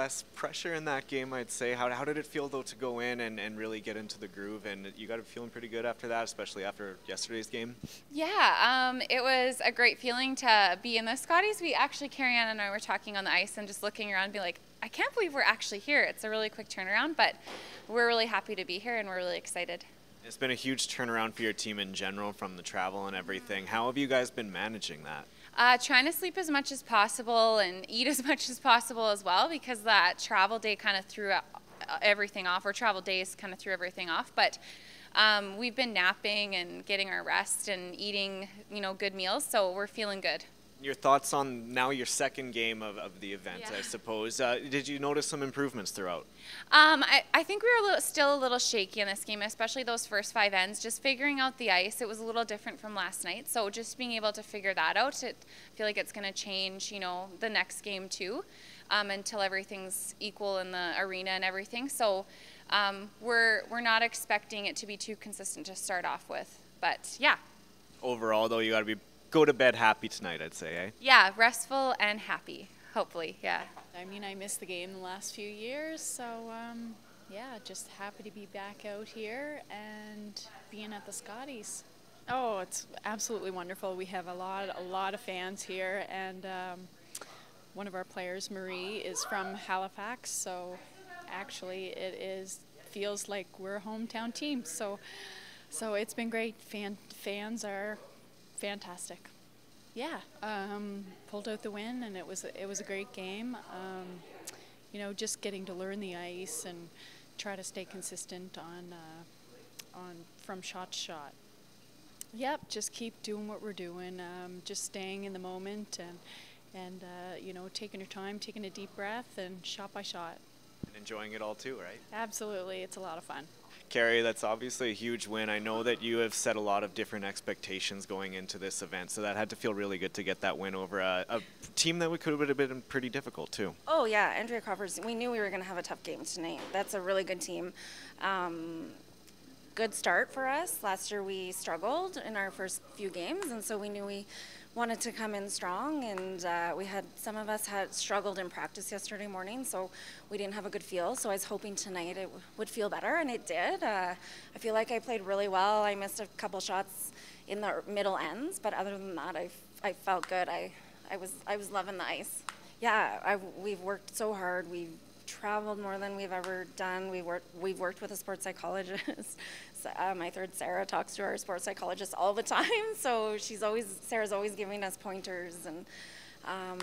less pressure in that game, I'd say. How did it feel, though, to go in and really get into the groove? And you got it feeling pretty good after that, especially after yesterday's game? Yeah, it was a great feeling to be in the Scotties. We actually, Kerry and I were talking on the ice and just looking around and be like, I can't believe we're actually here. It's a really quick turnaround, but we're really happy to be here and we're really excited. It's been a huge turnaround for your team in general from the travel and everything. How have you guys been managing that? Trying to sleep as much as possible and eat as much as possible as well, because that travel day kind of threw everything off, or travel days kind of threw everything off. But we've been napping and getting our rest and eating, good meals, so we're feeling good. Your thoughts on now your second game of the event, Yeah. I suppose. Did you notice some improvements throughout? I think we were still a little shaky in this game, especially those first 5 ends. Just figuring out the ice, it was a little different from last night. So just being able to figure that out, I feel like it's going to change, the next game too, until everything's equal in the arena and everything. So we're not expecting it to be too consistent to start off with. But yeah. Overall, though, you got to go to bed happy tonight, I'd say, eh? Yeah, restful and happy, hopefully, yeah. I mean, I missed the game the last few years, so yeah, just happy to be back out here and being at the Scotties. Oh, it's absolutely wonderful. We have a lot of fans here, and one of our players, Marie, is from Halifax, so actually it feels like we're a hometown team. So it's been great. Fans are fantastic. Yeah, pulled out the win, and it was a great game. Just getting to learn the ice and try to stay consistent on from shot to shot. Yep, just keep doing what we're doing. Just staying in the moment and taking your time, taking a deep breath, and shot by shot. And enjoying it all too, right? Absolutely, it's a lot of fun. Kerry, that's obviously a huge win. I know that you have set a lot of different expectations going into this event, so that had to feel really good to get that win over a team that could have been pretty difficult too. Oh yeah, Andrea Crawford's. We knew we were going to have a tough game tonight. That's a really good team. Good start for us. Last year we struggled in our first few games, and so we knew we wanted to come in strong, and some of us had struggled in practice yesterday morning, so we didn't have a good feel. So I was hoping tonight it would feel better, and it did. I feel like I played really well. I missed a couple shots in the middle ends, but other than that, I felt good. I was loving the ice. Yeah, we've worked so hard. We've traveled more than we've ever done. We've worked with a sports psychologist. My third, Sarah, talks to our sports psychologist all the time. So Sarah's always giving us pointers, and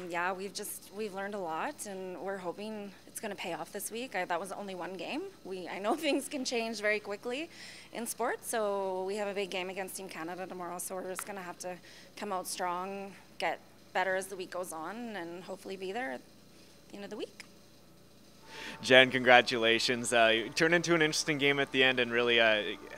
yeah, we've learned a lot, and we're hoping it's going to pay off this week. That was only one game. I know things can change very quickly in sports, so we have a big game against Team Canada tomorrow. So we're just going to have to come out strong, get better as the week goes on, and hopefully be there at the end of the week. Jen, congratulations. You turned into an interesting game at the end and really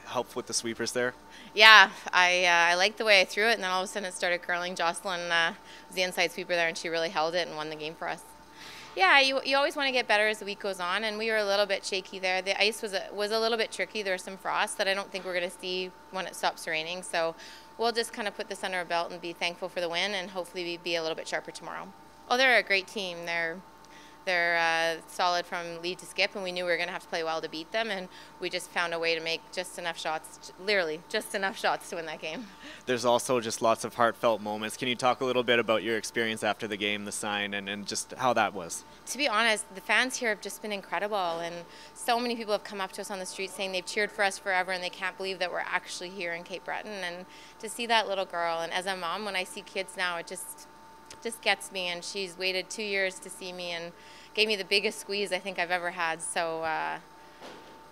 helped with the sweepers there. Yeah, I liked the way I threw it, and then all of a sudden it started curling. Jocelyn was the inside sweeper there, and she really held it and won the game for us. Yeah, you always want to get better as the week goes on, and we were a little bit shaky there. The ice was a little bit tricky. There was some frost that I don't think we're going to see when it stops raining, so we'll just kind of put this under our belt and be thankful for the win, and hopefully be a little bit sharper tomorrow. Oh, they're a great team. They're solid from lead to skip, and we knew we were going to have to play well to beat them, and we just found a way to make just enough shots, literally just enough shots to win that game. There's also just lots of heartfelt moments. Can you talk a little bit about your experience after the game, the sign, and just how that was? To be honest, the fans here have just been incredible, and so many people have come up to us on the street saying they've cheered for us forever, and they can't believe that we're actually here in Cape Breton. And to see that little girl, and as a mom, when I see kids now, it just gets me, and she's waited 2 years to see me and gave me the biggest squeeze I think I've ever had. So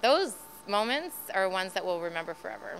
those moments are ones that we'll remember forever.